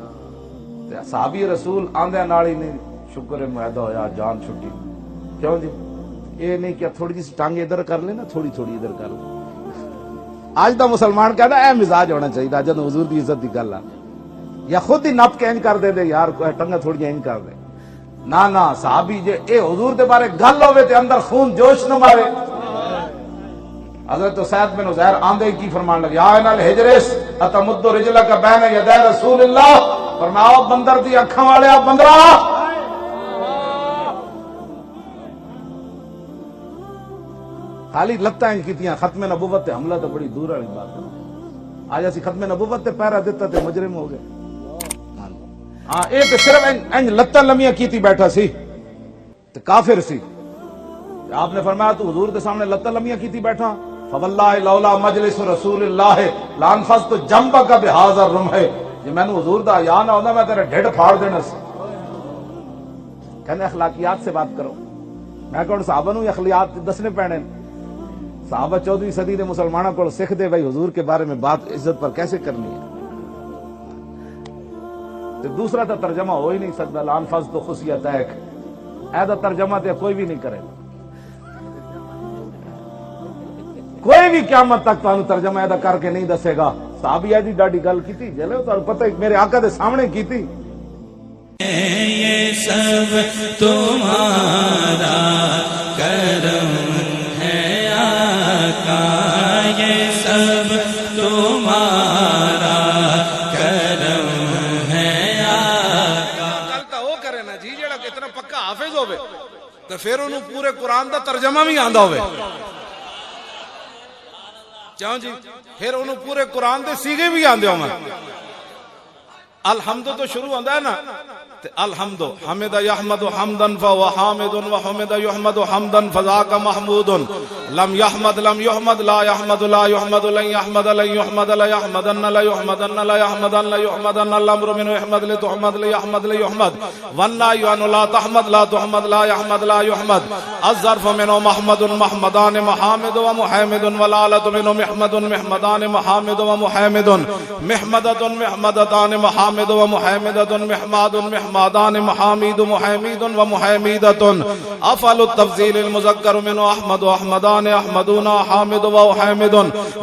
Speaker 2: تے صحابی رسول آندے نال ہی نہیں شکر ہے معاہدہ ہویا جان چھٹی. کیوں جی یہ نہیں کہ تھوڑی جی ٹانگ ادھر کر لے نا تھوڑی تھوڑی ادھر کر لے. آج دا مسلمان کہنا اے مزاج ہونا چاہیے جب حضور دی عزت دی گل آ یا خود ہی نپ کے انج کر دے یار ٹنگا تھوڑی انج کر دے. نہ صحابی جے اے حضور دے بارے گل ہوے تے اندر خون جوش نہ مارے. حضرت سعید بن عزیر آندے کی فرمان لگے یا انل ہجرس اتمد رجلک بین یدی رسول اللہ, فرمایا بندر دی اکھاں والے بندرا خالی لتاں انج کیتیاں. ختم نبوت تے حملہ تو بڑی دور والی بات ہے. آج اسی ختم نبوت تے پہرا دیتا تے مجرم ہو گئے. ہاں اے تے صرف انج لتاں لمیاں کیتی بیٹھا سی تے کافر سی. آپ نے فرمایا تو حضور دے سامنے لتاں لمیاں کیتی بیٹھا. فواللہ لولا مجلس رسول اللہ لانفذت جنبک بہذا الرمح, جے مینوں حضور دا یا نہ ہوندا میں تیرے ڈھڈ پھاڑ دینا سی. کہنے اخلاقیات سے بات کرو. میں کہوں صحابہ نوں اخلاقیات دسنے پینے. صحابہ 14ویں صدی دے مسلمانوں کو سکھ دے بھائی حضور کے بارے میں بات عزت پر کیسے کرنی ہے. تو دوسرا تو ترجمہ ہو ہی نہیں سکتا لانفذ تو خصیت ایک ایسا ترجمہ تو کوئی بھی نہیں کرے. کوئی بھی قیامت تک تانوں ترجمہ ایدا کر کے نہیں دسے گا. صحابی ایڈی ڈاڈی گل کیتی جلے تانوں پتہ ہے میرے آقا دے سامنے کیتی.
Speaker 5: یہ سب تمہارا کرم ہے آقا، یہ سب تمہارا کرم ہے آقا.
Speaker 1: گل تو وہ کرے نا جی جڑا اتنا پکا حافظ ہوے تو پھر انہوں پورے قرآن دا ترجمہ بھی آندا ہوے. کیوں جی پھر انہوں پورے قرآن دے سیغے بھی آندے ہوں. الحمد تو شروع ہوندا ہے نا الحمد حمد یحمد حمدا فهو حامد وحمد یحمد حمدا فذاک محمود لم یحمد لم یحمد لا یحمد لا یحمد لن یحمد لن یحمد لا یحمدن لا یحمدن لا یحمدن لا یحمدن الامر من یحمد لتحمد لیحمد لیحمد والنهی عن لا تحمد لا تحمد لا یحمد لا یحمد الظرف من محمد محمدان محامد ومحمد والآلة من محمد محمدان محامد ومحمد محمدة محمدتان محامد ومحمدة محماد محمدان محامد محمد ومحمدة افعل التفضيل المذكر من احمد واحمدان احمدون حامد وحامد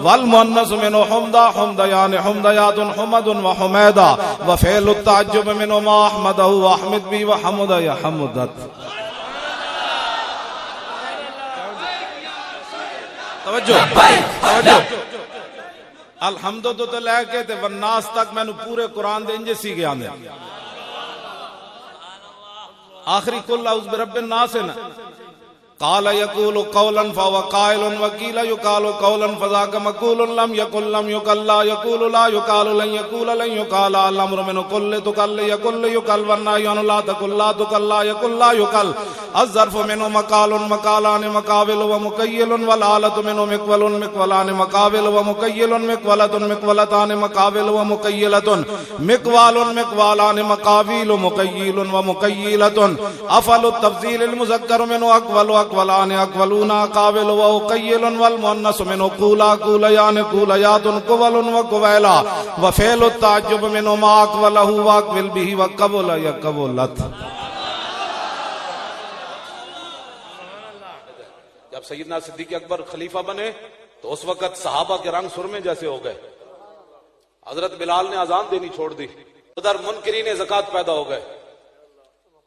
Speaker 1: والمؤنث من حمدا حمديان حمديات حمد وحميدا وفعل التعجب من ما احمده واحمد به وحمد يا حمدت. توجہ الحمد تو لے کے تے والناس تک میں نے پورے قرآن دے انجے سی گیا نے آخری کل اعوذ برب الناس ہے نا. قال يقول قولا فهو قائل وقيل يقال قولا فذاك مقول لم يقل لم يقل لا يقول لا يقال لن يقول لن يقال الامر من كل تقل يقل يقل والنهي عن لا تقل لا تقل لا يقل لا يقل الظرف منه مقال مقالان مقابل ومكيل والآلة منه مقول مقولان مقابل ومكيل مقولة مقولتان مقابل ومكيلة مقوال مقوالان مقابل مكيل ومكيلة افعل التفضيل المذكر منه اقول اقولان اقولون قابل وقيل والمؤنث منه قولا قوليان قوليات قول وقويلا وفعل التعجب منه ما اقوله واقبل به وقبل يقبلت. جب سیدنا صدیق اکبر خلیفہ بنے تو اس وقت صحابہ کے رنگ سرمے جیسے ہو گئے. حضرت بلال نے اذان دینی چھوڑ دی. ادھر منکرین زکوٰۃ پیدا ہو گئے.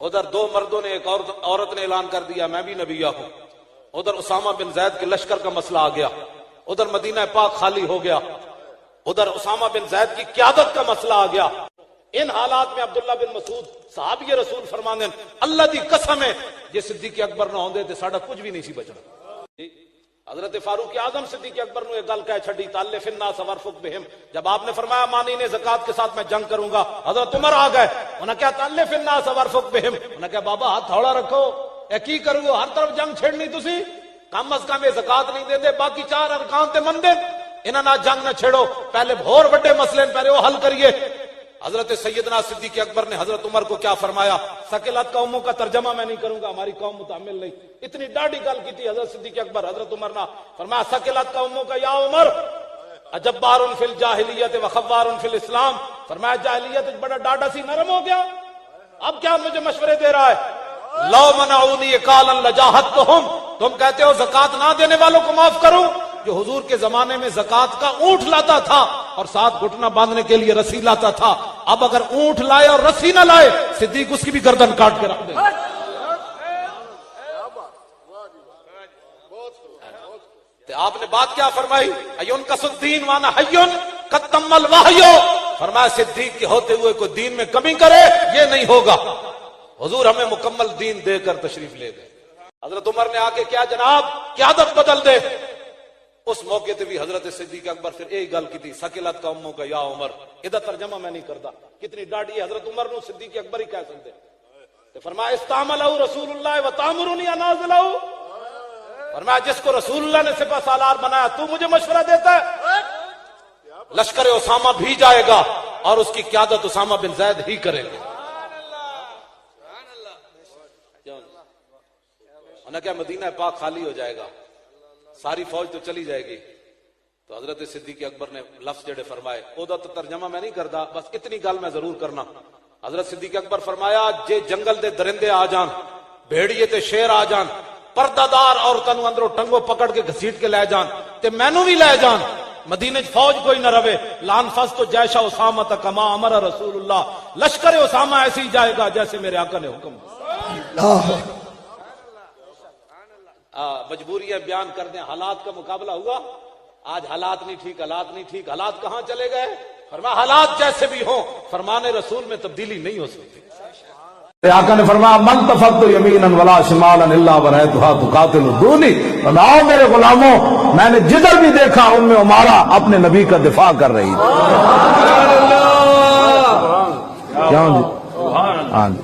Speaker 1: ادھر دو مردوں نے ایک عورت نے اعلان کر دیا میں بھی نبیہ ہوں. ادھر اسامہ بن زید کے لشکر کا مسئلہ آ گیا. ادھر مدینہ پاک خالی ہو گیا. ادھر اسامہ بن زید کی قیادت کا مسئلہ آ گیا. ان حالات میں عبداللہ بن مسعود صحابی رسول فرماندے اللہ دی قسم ہے جے صدیق اکبر نہ ہوندے تے ساڈا کچھ بھی نہیں سی بچنا. حضرت فاروق اعظم صدیق اکبر نے ایک گل کہہ چھڈی تالف الناس وارفق بہم. جب آپ نے فرمایا مانی نے زکات کے ساتھ میں جنگ کروں گا حضرت عمر آ گئے. انہوں نے کہا تالف الناس وارفق بہم. انہوں نے کہا بابا ہاتھ تھوڑا رکھو اے کی کرو ہر طرف جنگ چھیڑنی تسی کم از کم یہ زکات نہیں دے دے باقی چار ارکان تے مندے انہاں نال جنگ نہ چھیڑو پہلے بہت بڑے مسئلے پہلے وہ حل کریے. حضرت سیدنا صدیق اکبر نے حضرت عمر کو کیا فرمایا ثقلت قوموں کا ترجمہ میں نہیں کروں گا ہماری قوم متحمل نہیں. اتنی ڈاڑھی گل کی تھی حضرت صدیق اکبر. حضرت عمر نے فرمایا ثقلت قوموں کا یا عمر اجبار فی الجاہلیت وخوار فی الاسلام. فرمایا جاہلیت بڑا ڈاڈا سی نرم ہو گیا اب کیا مجھے مشورے دے رہا ہے. لو منعونی قالا لجاہدتہم. تم کہتے ہو زکات نہ دینے والوں کو معاف کروں. جو حضور کے زمانے میں زکات کا اونٹ لاتا تھا اور ساتھ گھٹنا باندھنے کے لیے رسی لاتا تھا اب اگر اونٹ لائے اور رسی نہ لائے صدیق اس کی بھی گردن کاٹ کے رکھ دے. آپ نے بات کیا فرمائی ایون کسدین وانا حیون قد تم الوحی. فرمایا صدیق کے ہوتے ہوئے کوئی دین میں کمی کرے یہ نہیں ہوگا. حضور ہمیں مکمل دین دے کر تشریف لے گئے. حضرت عمر نے آ کے کیا جناب قیادت بدل دے. اس موقع تے بھی حضرت صدیق اکبر پھر یہی گل کی تھی ثقلت قوموں کا یا عمر. ادھر ترجمہ میں نہیں کرتا کتنی ڈاڑھی حضرت عمر نو صدیق اکبر ہی کہہ سکتے. تو فرمایا استعملہ رسول اللہ وتامرنی انازلہ. فرمایا جس کو رسول اللہ نے سپہ سالار بنایا تو مجھے مشورہ دیتا ہے. لشکر اسامہ بھی جائے گا اور اس کی قیادت اسامہ بن زید ہی کریں گے. انہوں نے کہا مدینہ پاک خالی ہو جائے گا ساری فوج تو چلی جائے گی. تو حضرت صدیق اکبر نے لفظ جڑے فرمائے اودا تو ترجمہ میں نہیں کرتا بس اتنی گل میں ضرور کرنا. حضرت صدیق اکبر فرمایا جے جنگل دے درندے آ جان بھیڑیے تے شیر آ جان پردادار عورتوں نو اندروں ٹنگو پکڑ کے گھسیٹ کے لے جان تے مینوں بھی لے جان، مدینے چ فوج کوئی نہ رہے، لان فس تو جیشا اسامہ کما امر رسول اللہ، لشکر اسامہ ایسے ہی جائے گا جیسے میرے آقا نے حکم دیا۔ مجبوریاں بیان کر دیں، حالات کا مقابلہ ہوا، آج حالات نہیں ٹھیک، حالات نہیں ٹھیک، حالات کہاں چلے گئے؟ فرمایا حالات جیسے بھی ہوں فرمان رسول میں تبدیلی نہیں ہو سکتی۔
Speaker 2: آقا نے فرمایا من تفقت یمینا ولا شمالا الا ورأیتها تقاتل دونی، فرماؤ میرے غلاموں میں نے جدھر بھی دیکھا ان میں عمارہ اپنے نبی کا دفاع کر رہی تھی۔ کیوں جی؟ ہاں جی،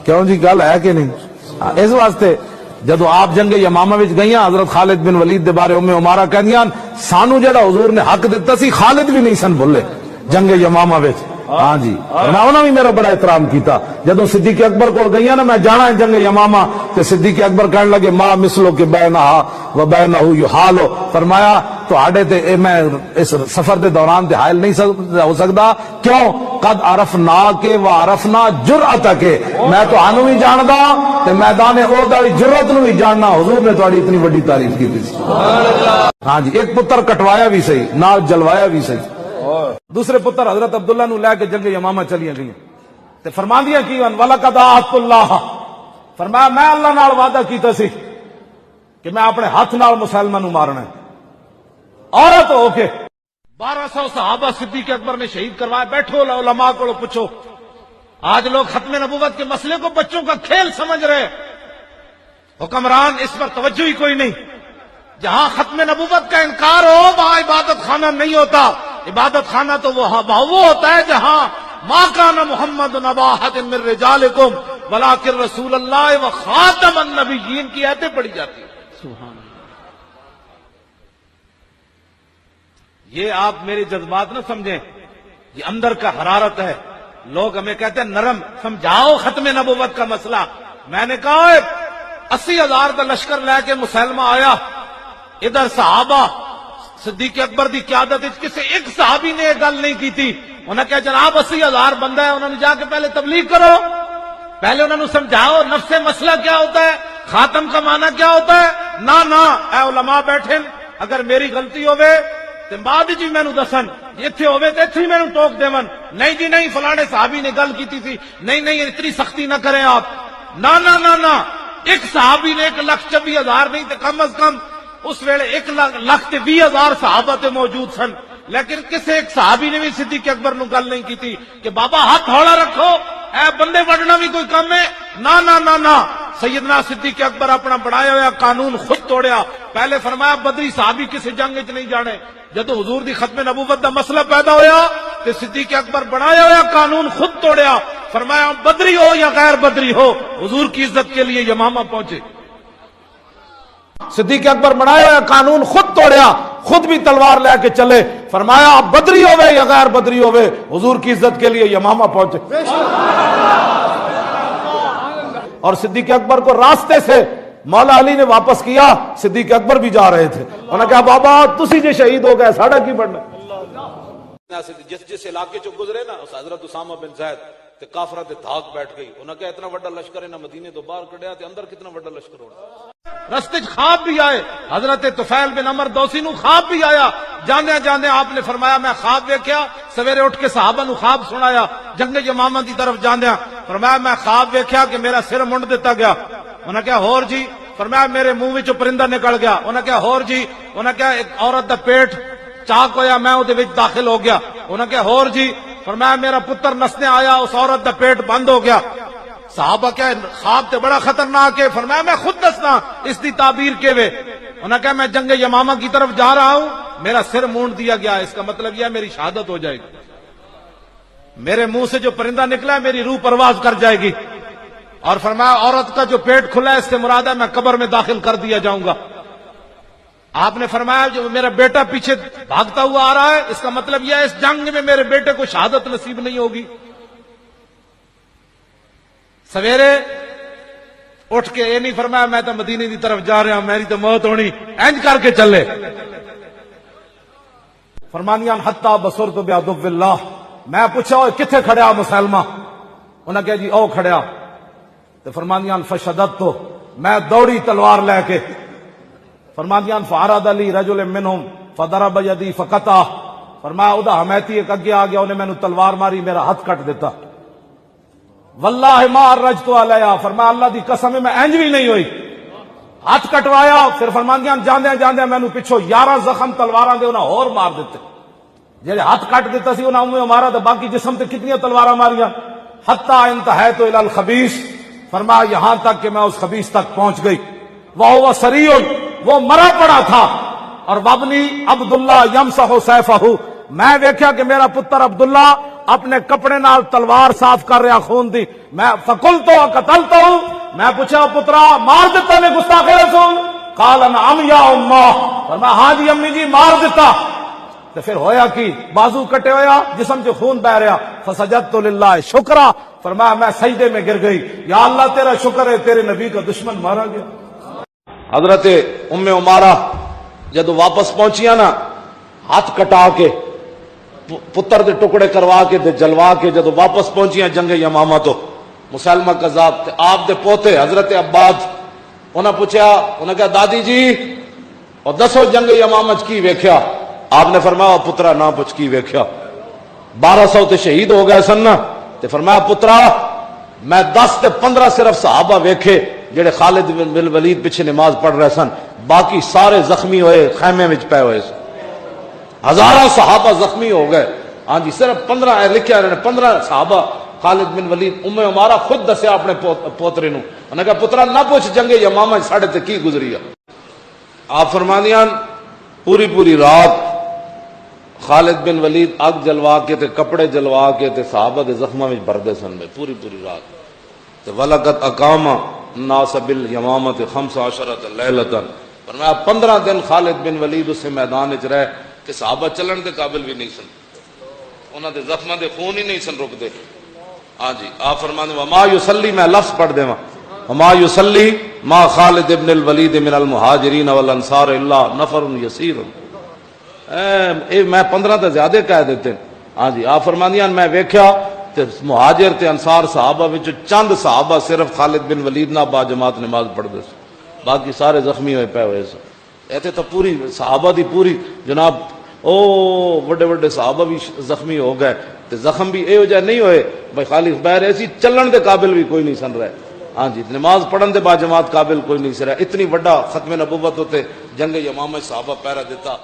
Speaker 2: کیوں جی گل ہے کہ نہیں؟ اس واسطے جدو آپ جنگ یمامہ وچ گئیاں حضرت خالد بن ولید دے بارے عمارہ کہندیاں سانو جڑا حضور نے حق دیتا سی خالد بھی نہیں سن بھولے جنگ یمامہ وچ۔ ہاں جی، انہوں بھی میرا بڑا احترام کیتا۔ جدو صدیق اکبر کو گئیاں نا میں جانا ہے جنگ یمامہ تے صدیق اکبر کہنے لگے ما مثلو کہ بینہا و بینہ یحالو، فرمایا تو آڑے تے میں اس سفر دے دوران تے حائل نہیں ہو سکتا، کیوں؟ قد عرفنا کے و عرفنا جرأت کے، میں تو آنو بھی جاندا تے میدان احد والی جرأت نو بھی جاننا، حضور نے تہاڈی اتنی بڑی تعریف کی تھی۔ ہاں جی، ایک پتر کٹوایا بھی صحیح، نال جلوایا بھی صحیح۔ دوسرے پتر حضرت عبداللہ نو لے کے جنگ یمامہ چلیاں گئیں تے فرماندیاں کی وَلَقَدْ عَاهَدْتُ اللَّهَ، فرمایا میں اللہ نال وعدہ کیتا سی کہ میں اپنے ہاتھ نال مسلمہ نو مارنا ہے۔ عورت ہو کے 1200 صحابہ صدیق اکبر نے شہید کروائے، بیٹھو علماء کو پوچھو، آج لوگ ختم نبوت کے مسئلے کو بچوں کا کھیل سمجھ رہے، حکمران اس پر توجہ ہی کوئی نہیں۔ جہاں ختم نبوت کا انکار ہو وہاں عبادت خانہ نہیں ہوتا، عبادت خانہ تو وہ ہوتا ہے جہاں ما کان محمد نبا احد من رجالکم ولکن رسول اللہ و خاتم النبیین کی آیتیں پڑھی جاتی ہیں۔ سبحان اللہ۔ یہ آپ میرے جذبات نہ سمجھیں، یہ اندر کا حرارت ہے۔ لوگ ہمیں کہتے ہیں نرم، سمجھاؤ ختم نبوت کا مسئلہ۔ میں نے کہا 80,000 کا لشکر لے کے مسلمہ آیا، ادھر صحابہ صدیق اکبر دی قیادت کسی ایک صحابی نے یہ گل نہیں کی تھی۔ انہوں نے کہا جناب 80,000 بندہ ہے، انہوں نے جا کے پہلے تبلیغ کرو، پہلے انہوں نے سمجھاؤ نفس مسئلہ کیا ہوتا ہے، خاتم کا معنی کیا ہوتا ہے۔ نہ اے علماء بیٹھے، اگر میری غلطی ہوئے تے بعد جی مینوں دسن، ایتھے ہوئے تے ایتھے مینوں ٹوک دیون، نہیں جی نہیں فلانے صحابی نے گل کیتی تھی، نہیں اتنی سختی نہ کریں آپ۔ نہ ایک صحابی نے 1,24,000 نہیں تے کم از کم اس ویلے 1,20,000 صحابہ تے موجود سن، لیکن کسی ایک صحابی نے بھی صدیق اکبر نو گل نہیں کی تھی کہ بابا ہاتھ ہولا رکھو، اے بندے وڈنا بھی کوئی کم ہے۔ نہ سیدنا صدیق اکبر اپنا بنایا ہوا قانون خود توڑیا۔ پہلے فرمایا بدری صحابی کسی جنگ وچ نہیں جانے، جدو حضور دی ختم نبوت دا مسئلہ پیدا ہویا تے صدیق اکبر بنایا ہوا قانون خود توڑیا۔ فرمایا بدری ہو یا غیر بدری ہو حضور کی عزت کے لیے یمامہ پہنچے۔ صدیق اکبر بنایا ہوا قانون خود توڑیا، خود بھی تلوار لے کے چلے، فرمایا آپ بدری ہوئے یا غیر بدری ہوئے حضور کی عزت کے لیے یمامہ پہنچے۔ اور صدیق اکبر کو راستے سے مولا علی نے واپس کیا، صدیق اکبر بھی جا رہے تھے، انہوں نے کہا بابا تسی جے شہید ہو گئے ساڑا کی بڑھنا۔
Speaker 1: جس علاقے چو گزرے نا اس حضرت اسامہ بن زید تے کافرہ تے دھاک بیٹھ گئی، انہوں نے کہا اتنا بڑا لشکر ہے نا مدینے تو باہر کڑیا تے اندر کتنا بڑا لشکر ہونا۔ رستے خواب بھی آئے، حضرت طفیل بن عمر دوسی نو خواب بھی آیا، جاندے آپ نے فرمایا میں خواب ویکھیا، سویرے اٹھ کے صحابہ نو خواب سنایا، جنگ یمامہ دی طرف جاندیا فرمایا میں خواب ویکھیا کہ میرا سر منڈ دیتا گیا۔ انہوں نے کہا ہور جی؟ فرمایا میرے منہ وچوں پرندہ نکل گیا۔ انہوں نے کہا ہور جی؟ انہوں نے کہا ایک عورت دا پیٹ چاک ہویا میں او دے وچ داخل ہو گیا۔ انہوں نے کہا ہور جی؟ فرمایا میرا پتر نسنے آیا اس عورت دا پیٹ بند ہو گیا۔ صحابہ کیا خواب تے بڑا خطرناک ہے، فرمایا میں خود دسنا اس دی تعبیر کے وے۔ انہوں نے کہا میں جنگ یمامہ کی طرف جا رہا ہوں، میرا سر مونڈ دیا گیا، اس کا مطلب یہ ہے میری شہادت ہو جائے گی، میرے منہ سے جو پرندہ نکلا ہے میری روح پرواز کر جائے گی۔ اور فرمایا عورت کا جو پیٹ کھلا ہے اس سے مراد ہے میں قبر میں داخل کر دیا جاؤں گا۔ آپ نے فرمایا جو میرا بیٹا پیچھے بھاگتا ہوا آ رہا ہے اس کا مطلب یہ ہے اس جنگ میں میرے بیٹے کو شہادت نصیب نہیں ہوگی۔ سویرے اٹھ کے یہ نہیں فرمایا میں تو مدینے کی طرف جا رہا ہوں میری تو موت ہونی، اینج کر کے چلے۔ فرمانیاں حتی بصرت بعدو اللہ، میں پوچھا کتنے کھڑیا مسلمہ؟ انہوں نے کہا جی او کھڑیا۔ تو فرمانیاں فشدت تو
Speaker 2: میں دوڑی تلوار لے کے فرماندیاں فاراد علی رجل منہم فضرب یدی فقطع فرمایا ادا حمیتی ایک اگے آ گیا انہیں میں نے تلوار ماری میرا ہاتھ کٹ دیتا واللہ ما رجت علیہ فرمایا اللہ دی قسم ہے میں انج بھی نہیں ہوئی ہاتھ کٹوایا پھر فرماندیاں جاندے جاندے میں نے پچھو 11 زخم تلواراں دے انہاں اور مار دیتے جڑے ہاتھ کٹ دیتا سی انہاں اوے مارا تے باقی جسم تے کتنی تلواراں ماریاں حتی انتہیت الی الخبیث فرمایا یہاں تک کہ میں اس خبیث تک پہنچ گئی وہو سریع وہ مرا پڑا تھا اور وابنی عبداللہ یمسح سیفہ میں دیکھا کہ میرا پتر عبداللہ اپنے کپڑے نال تلوار صاف کر رہا خون دی میں فقلتو قتلتو میں پوچھا پترا مار دیتا نے گستاخ رسول قال نعم یا امہ فرمایا ہاں جی امی جی مار دیتا تو پھر ہویا کی بازو کٹے ہویا جسم سے خون بہ رہا فسجدت للہ شکرا فرمایا میں سجدے میں گر گئی یا اللہ تیرا شکر ہے تیرے نبی کا دشمن مارا گیا
Speaker 3: حضرت ام عمارہ جدو واپس پہنچیاں نا ہاتھ کٹا کے پتر دے ٹکڑے کروا کے دے جلوا کے جدو واپس پہنچیاں جنگ یمامہ تو مسلمہ کذاب تے آپ دے پوتے حضرت عباد انہاں پوچھا انہاں کہا دادی جی اور دسو جنگ یمامہ کی ویکھیا آپ نے فرمایا پترا نہ پوچھ کی ویکھیا 1200 تے شہید ہو گئے سن نا تے فرمایا پترا میں 10 تے 15 صرف صحابہ ویکھے جڑے خالد بن ولید پیچھے نماز پڑھ رہے سن باقی سارے زخمی ہوئے خیمے وچ پے ہوئے سن ہزاروں صحابہ زخمی ہو گئے ہاں جی صرف 15 لکھیا انہوں نے 15 صحابہ خالد بن ولید ام عمارہ خود دسیا اپنے پوترے نو انہوں نے کہا پترا نہ پوچھ جنگ یمامہ ساڑھے تے کی گزری ہے آپ فرمانیاں پوری رات خالد بن ولید اگ جلوا کے تے کپڑے جلوا کے تے صحابہ دے زخماں وچ بردے سن میں پوری رات تے ولقد اقام الناس بالیمامۃ 15 لیلۃ فرمایا 15 دن خالد بن ولید اس میدان وچ رہے کہ صحابہ چلن دے قابل بھی نہیں سن انہاں دے زخماں دے خون ہی نہیں سن رکدے ہاں جی آپ فرماندے وما یصلی میں لفظ پڑھ دیواں وما یصلی ما خالد بن الولید من المہاجرین والانصار الا نفر یسیر میں 15 تے زیادہ کہہ دیتے ہاں جی آپ فرماندیاں میں ویکھیا تے مہاجر تے انصار صحابہ وچ چند صحابہ صرف خالد بن ولید نہ با جماعت نماز پڑھدے سن باقی سارے زخمی ہوئے پے ہوئے سن ایتھے تو پوری صحابہ دی پوری جناب بڑے صحابہ بھی زخمی ہو گئے تے زخم بھی اے وجہ نہیں ہوئے بھائی خالی بہر ایسی چلن دے قابل بھی کوئی نہیں سن رہے ہاں جی نماز پڑھن دے با جماعت قابل کوئی نہیں سن رہا اتنی بڑا ختم نبوت ہوتے جنگ یمامہ صحابہ پہرا دیتا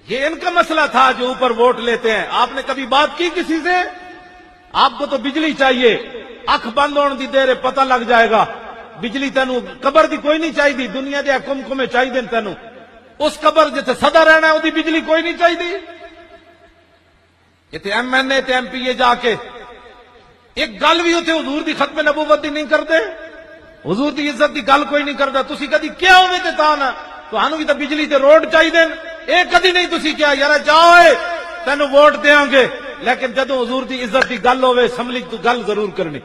Speaker 2: یہ ان کا مسئلہ تھا جو اوپر ووٹ لیتے ہیں آپ نے کبھی بات کی کسی سے آپ کو تو بجلی چاہیے اکھ بند ہونے دی دیر پتہ لگ جائے گا بجلی تینوں قبر دی کوئی نہیں چاہیے دنیا دے کم چاہیے تینوں اس قبر جتے سدا رہنا ہے وہ بجلی کوئی نہیں چاہیے اتنے ایم این اے تے ایم پی اے جا کے ایک گل بھی اتنے حضور دی ختم نبوت دی نہیں کرتے حضور دی عزت دی گل کوئی نہیں کرتا تسی کدی کیا ہوئے تے تاں نہ تانوں بھی تے بجلی تے روڈ چاہیے اے کدی نہیں تسی کیا یار جاؤ تینوں ووٹ دیاں گے لیکن جدوں حضور دی عزت دی گل ہوے اسمبلی تو گل ضرور کرنی